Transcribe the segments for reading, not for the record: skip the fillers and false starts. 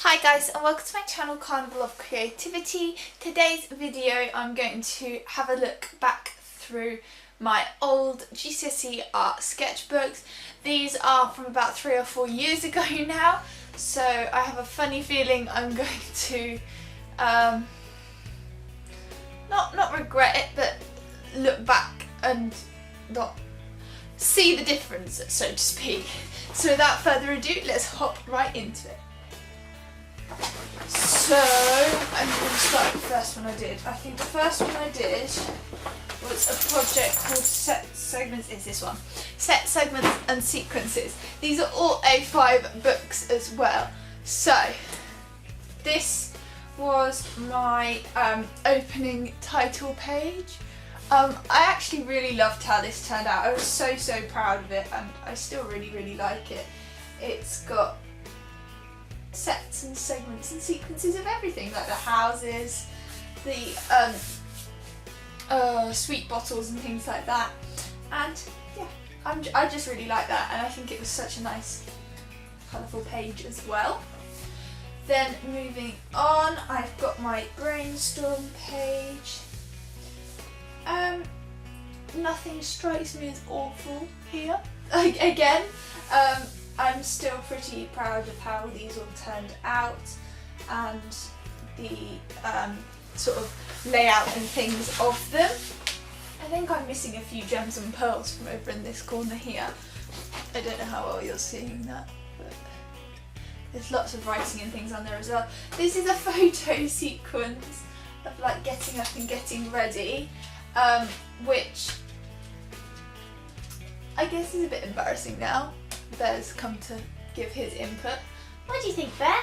Hi guys, and welcome to my channel Carnival of Creativity. Today's video I'm going to have a look back through my old GCSE art sketchbooks. These are from about 3 or 4 years ago now, so I have a funny feeling I'm going to not regret it, but look back and not see the difference, so to speak. So without further ado, let's hop right into it. So I'm going to start with the first one I did. I think the first one I did was a project called Set Segments. Is this one? Set Segments and Sequences. These are all A5 books as well. So this was my opening title page. I actually really loved how this turned out. I was so proud of it, and I still really like it. It's got sets and segments and sequences of everything, like the houses, the sweet bottles and things like that, and yeah, I just really like that, and I think it was such a nice colourful page as well. Then moving on, I've got my brainstorm page. Nothing strikes me as awful here. Again, I'm still pretty proud of how these all turned out, and the sort of layout and things of them. I think I'm missing a few gems and pearls from over in this corner here. I don't know how well you're seeing that, but there's lots of writing and things on there as well. This is a photo sequence of like getting up and getting ready, which I guess is a bit embarrassing now. Bear's come to give his input. What do you think, Bear?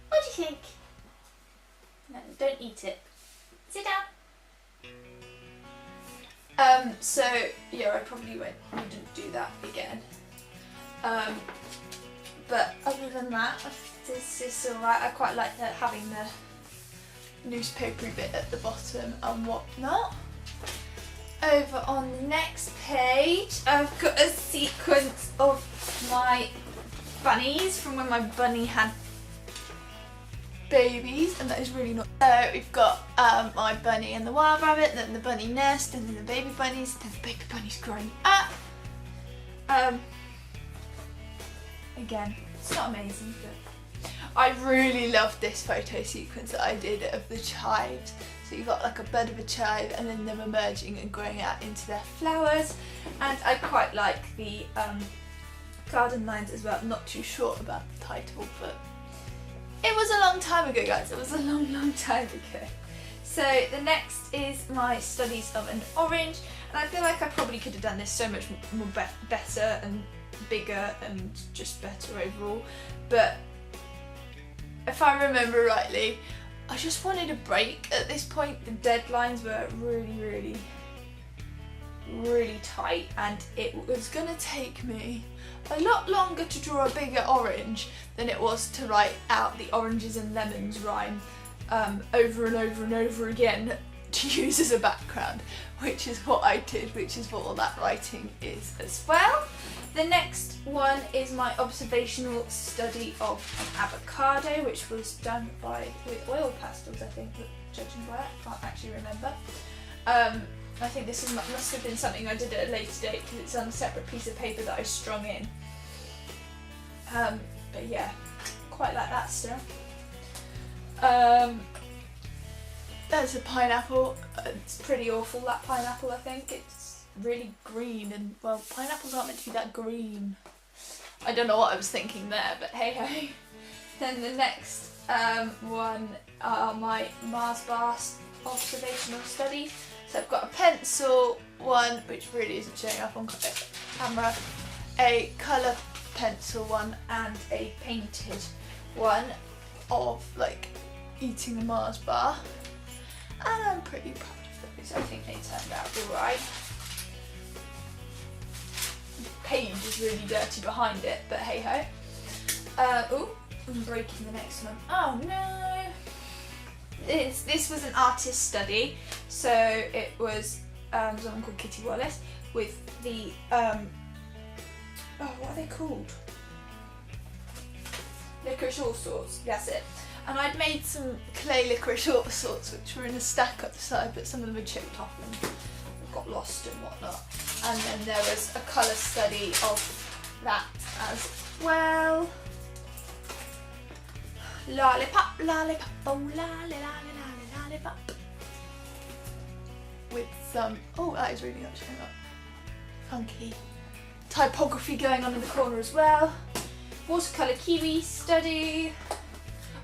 What do you think? No, don't eat it. Sit down. So yeah, I probably wouldn't do that again. But other than that, this is alright. I quite like having the newspapery bit at the bottom and whatnot. Over on the next page, I've got a sequence of my bunnies from when my bunny had babies, and that is really not. So we've got my bunny and the wild rabbit, then the bunny nest, and then the baby bunnies, then the baby bunnies growing up. Again, it's not amazing, but I really loved this photo sequence that I did of the chives. So you've got like a bud of a chive and then them emerging and growing out into their flowers. And I quite like the garden lines as well. I'm not too sure about the title, but it was a long time ago, guys. It was a long time ago. So the next is my studies of an orange. And I feel like I probably could have done this so much more better and bigger and just better overall. But if I remember rightly, I just wanted a break at this point. The deadlines were really tight, and it was going to take me a lot longer to draw a bigger orange than it was to write out the oranges and lemons rhyme over and over again to use as a background, which is what I did, which is what all that writing is as well. The next one is my observational study of an avocado, which was done with oil pastels, I think, judging by it. I can't actually remember. I think this must have been something I did at a later date because it's on a separate piece of paper that I strung in. But yeah, quite like that still. There's a pineapple. It's pretty awful, that pineapple, I think. It's really green, and well, pineapples aren't meant to be that green. I don't know what I was thinking there, but hey ho. Then the next one are my Mars bar observational studies. So I've got a pencil one, which really isn't showing up on camera, a colour pencil one, and a painted one of like eating a Mars bar. And I'm pretty proud of those. I think they turned out alright. Page is really dirty behind it, but hey ho. Ooh, I'm breaking the next one. Oh no! This was an artist study, so it was someone called Kitty Wallace with the what are they called? The licorice all sorts, that's it. And I'd made some clay licorice all sorts which were in a stack up the side, but some of them had chipped off and got lost and whatnot. And then there was a colour study of that as well. Lollipop, lollipop, oh lolly, lolly, lolly, lollipop. With some, oh that is really not showing up. Funky typography going on in the corner as well. Watercolour kiwi study.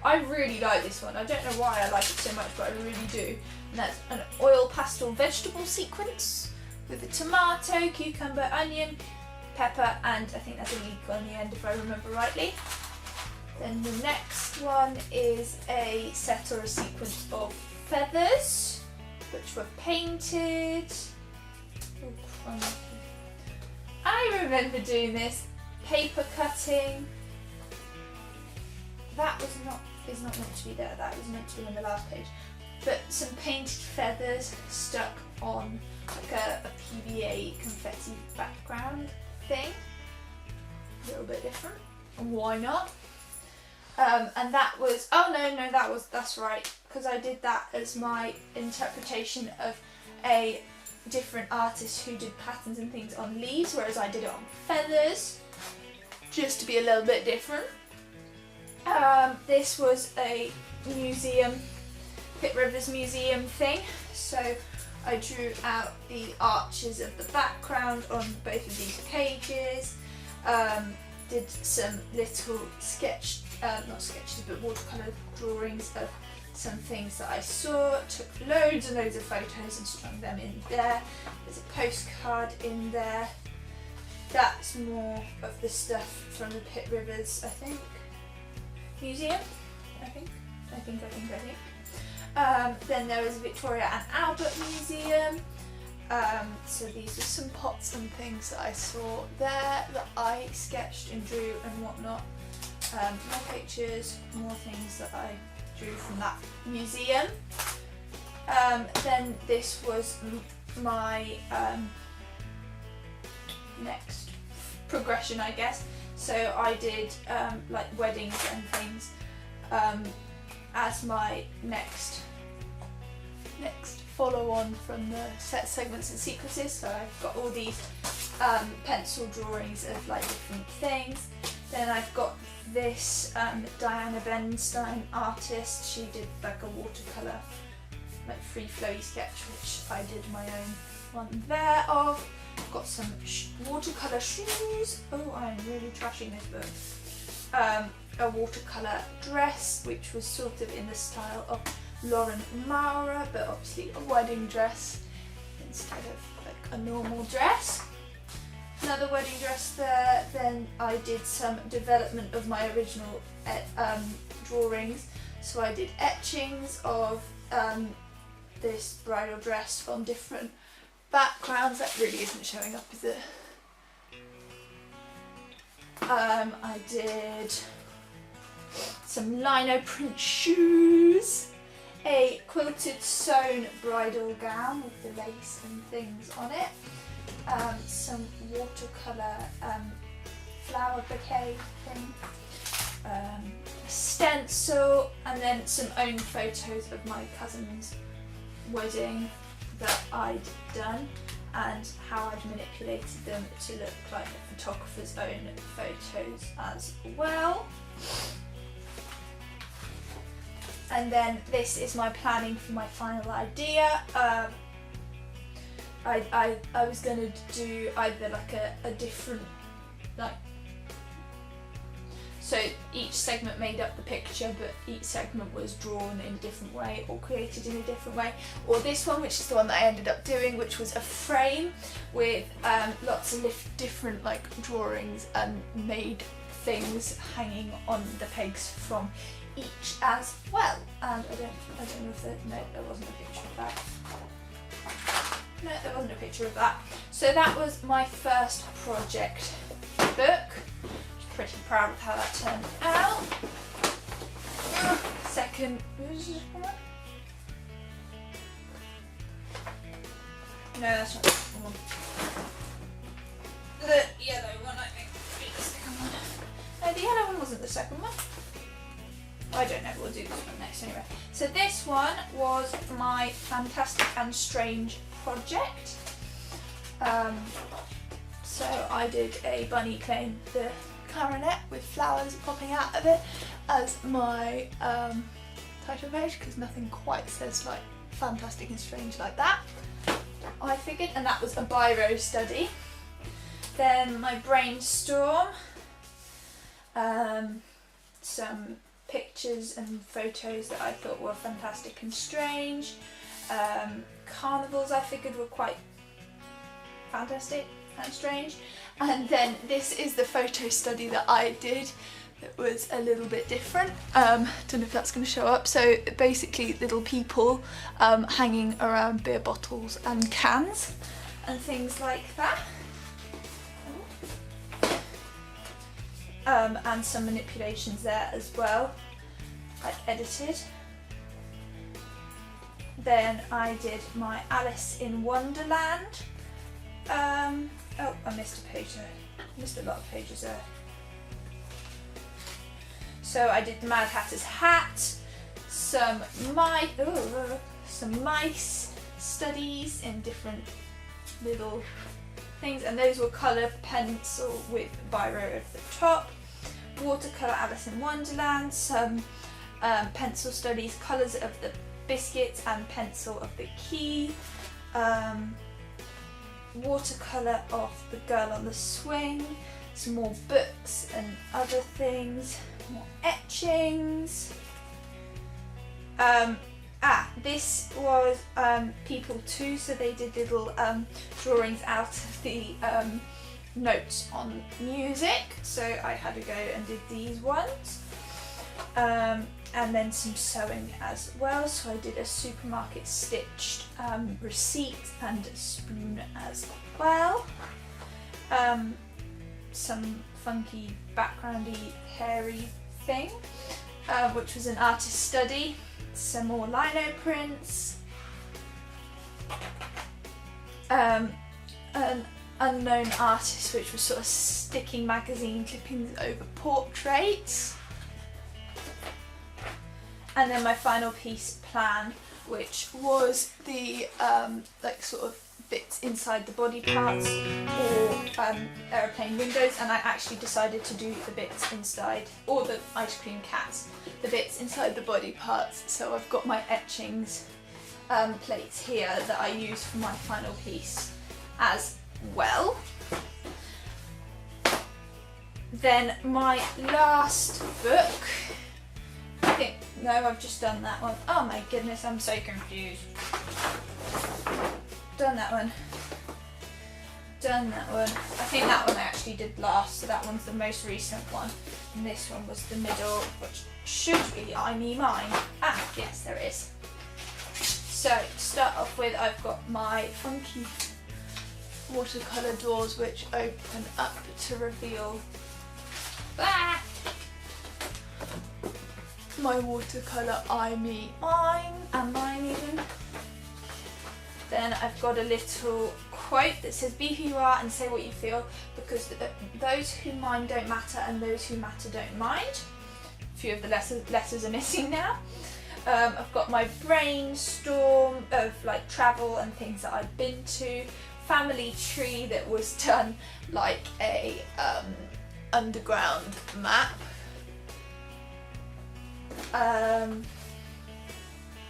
I really like this one. I don't know why I like it so much, but I really do. And that's an oil pastel vegetable sequence with a tomato, cucumber, onion, pepper, and I think that's a leek on the end if I remember rightly. Then the next one is a set or a sequence of feathers, which were painted. Oh, crikey. I remember doing this. Paper cutting. That is not meant to be there. That was meant to be on the last page. But some painted feathers stuck on like a PVA confetti background thing. A little bit different. And why not? And that was, oh no, that's right, because I did that as my interpretation of a different artist who did patterns and things on leaves, whereas I did it on feathers, just to be a little bit different. This was a museum, Pitt Rivers Museum thing, so I drew out the arches of the background on both of these pages, did some little not sketches, but watercolour drawings of some things that I saw, took loads and loads of photos and strung them in there. There's a postcard in there. That's more of the stuff from the Pitt Rivers, I think, Museum, I think. Then there was Victoria and Albert Museum. So these were some pots and things that I saw there that I sketched and drew and whatnot. More pictures, more things that I drew from that museum. Then this was my next progression, I guess. So I did like weddings and things as my next follow on from the set segments and sequences. So I've got all these pencil drawings of like different things. Then I've got this Diana Benstein artist. She did like a watercolour, like free flowy sketch, which I did my own one there of. I've got some watercolour shoes. Oh, I'm really trashing this book. A watercolour dress, which was sort of in the style of Lauren Maurer, but obviously a wedding dress instead of like a normal dress. Another wedding dress there. Then I did some development of my original drawings. So I did etchings of this bridal dress on different backgrounds. That really isn't showing up, is it? I did some lino print shoes, a quilted sewn bridal gown with the lace and things on it, some watercolour flower bouquet thing, a stencil, and then some own photos of my cousin's wedding that I'd done and how I'd manipulated them to look like the photographer's own photos as well. And then this is my planning for my final idea. I was going to do either like a different, like, so each segment made up the picture, but each segment was drawn in a different way or created in a different way. Or this one, which is the one that I ended up doing, which was a frame with lots of different like drawings and made things hanging on the pegs from each as well. And I don't know if there wasn't a picture of that. No, there wasn't a picture of that. So that was my first project book. Pretty proud of how that turned out. Second, no, that's not the second one. The yellow one, I think, would be the second one. No, the yellow one wasn't the second one. I don't know, we'll do this one next anyway. So this one was my Fantastic and Strange project. So I did a bunny playing the clarinet with flowers popping out of it as my title page, because nothing quite says like fantastic and strange like that, I figured, and that was a biro study. Then my brainstorm, some pictures and photos that I thought were fantastic and strange. Carnivals I figured were quite fantastic and strange. And then this is the photo study that I did that was a little bit different. Don't know if that's going to show up. So basically little people hanging around beer bottles and cans and things like that. And some manipulations there as well, like edited. Then I did my Alice in Wonderland. Oh, I missed a page there. Missed a lot of pages there. So I did the Mad Hatter's hat, some mice studies in different little things, and those were colour pencil with biro at the top. Watercolour Alice in Wonderland, some pencil studies, colours of the biscuits and pencil of the key. Watercolour of the girl on the swing, some more books and other things, more etchings. This was people too, so they did little drawings out of the notes on music, so I had to go and did these ones. And then some sewing as well, so I did a supermarket stitched receipt and a spoon as well. Some funky backgroundy hairy thing, which was an artist study. Some more lino prints. An unknown artist, which was sort of sticking magazine clippings over portraits. And then my final piece, Plan, which was the like sort of bits inside the body parts or aeroplane windows, and I actually decided to do the bits inside, or the ice cream cats, the bits inside the body parts. So I've got my etchings plates here that I use for my final piece as well. Then my last book, I think, no, I've just done that one. Oh my goodness, I'm so confused. Done that one. Done that one. I think that one I actually did last, so that one's the most recent one. And this one was the middle, which should be I Me Mine. Ah, yes, there is. So, to start off with, I've got my funky watercolour doors, which open up to reveal my watercolour I Me Mine, and mine even. Then I've got a little quote that says, "Be who you are and say what you feel, because those who mind don't matter and those who matter don't mind." A few of the letters are missing now. I've got my brainstorm of like travel and things that I've been to. Family tree that was done like a underground map.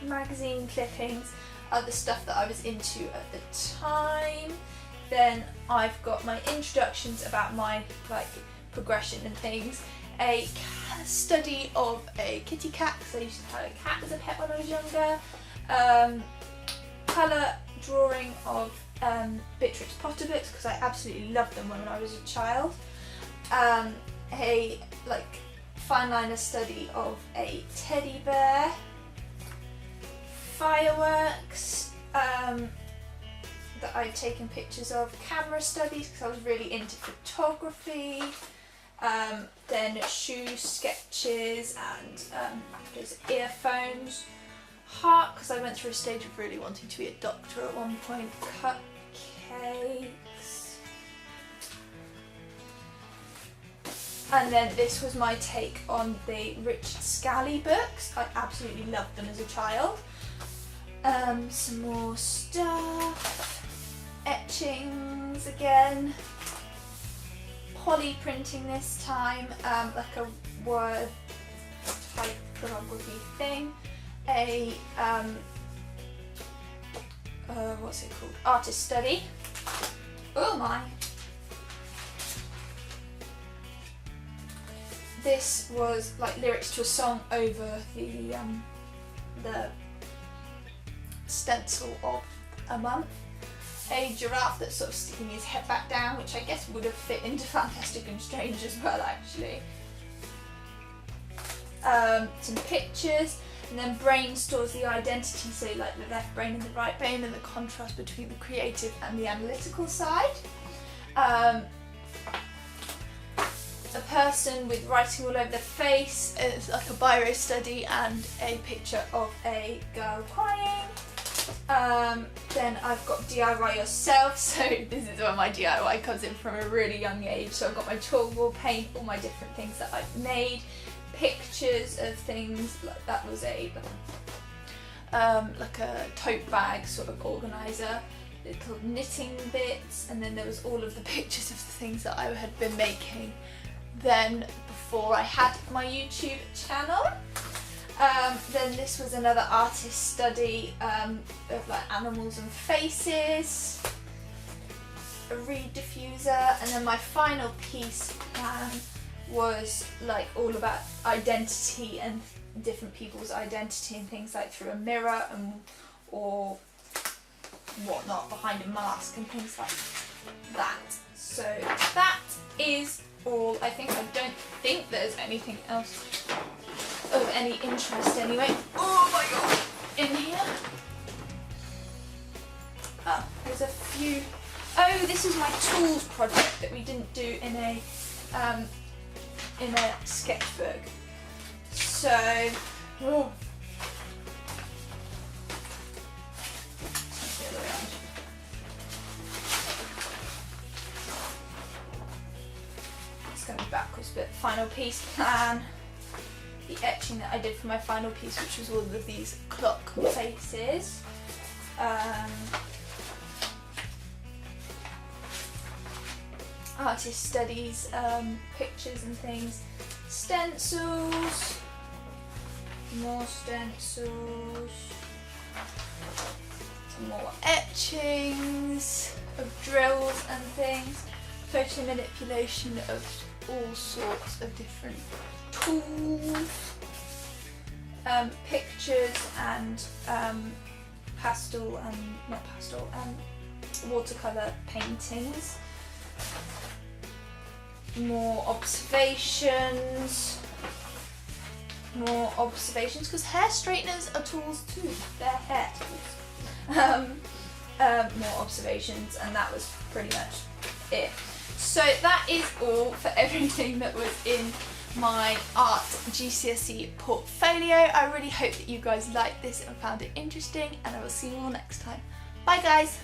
Magazine clippings, other stuff that I was into at the time. Then I've got my introductions about my like progression and things. A study of a kitty cat, because I used to have a cat as a pet when I was younger. Colour drawing of Beatrix Potter books, because I absolutely loved them when I was a child. A like fine liner study of a teddy bear. Fireworks that I'd taken pictures of. Camera studies, because I was really into photography. Then shoe sketches and those earphones. Heart, because I went through a stage of really wanting to be a doctor at one point. Cupcakes. And then this was my take on the Richard Scally books. I absolutely loved them as a child. Some more stuff, etchings again, poly printing this time, like a word typography thing, a what's it called? Artist study. Oh my! This was like lyrics to a song over the stencil of a month. A giraffe that's sort of sticking his head back down, which I guess would have fit into Fantastic and Strange as well, actually. Some pictures, and then brain stores the identity, so like the left brain and the right brain, and the contrast between the creative and the analytical side. A person with writing all over the face, it's like a biro study, and a picture of a girl crying. Then I've got DIY yourself, so this is where my DIY comes in from a really young age. So I've got my chalkboard paint, all my different things that I've made, pictures of things, like that was like a tote bag sort of organiser, little knitting bits, and then there was all of the pictures of the things that I had been making then before I had my YouTube channel. Then this was another artist study of like animals and faces, a reed diffuser, and then my final piece plan was like all about identity and different people's identity and things like through a mirror and or whatnot behind a mask and things like that. So that is all. I don't think there's anything else of any interest anyway. Oh my god! In here. Oh, there's a few. Oh, this is my tools project that we didn't do in a sketchbook. So, oh. The other way around. It's going backwards, but final piece plan. The etching that I did for my final piece, which was all of these clock faces. Artist studies, pictures and things, stencils, more stencils, some more etchings of drills and things, photo manipulation of all sorts of different tools, pictures and watercolour paintings, more observations, because hair straighteners are tools too, they're hair tools. More observations, and that was pretty much it. So that is all for everything that was in my art GCSE portfolio. I really hope that you guys liked this and found it interesting, and I will see you all next time. Bye guys!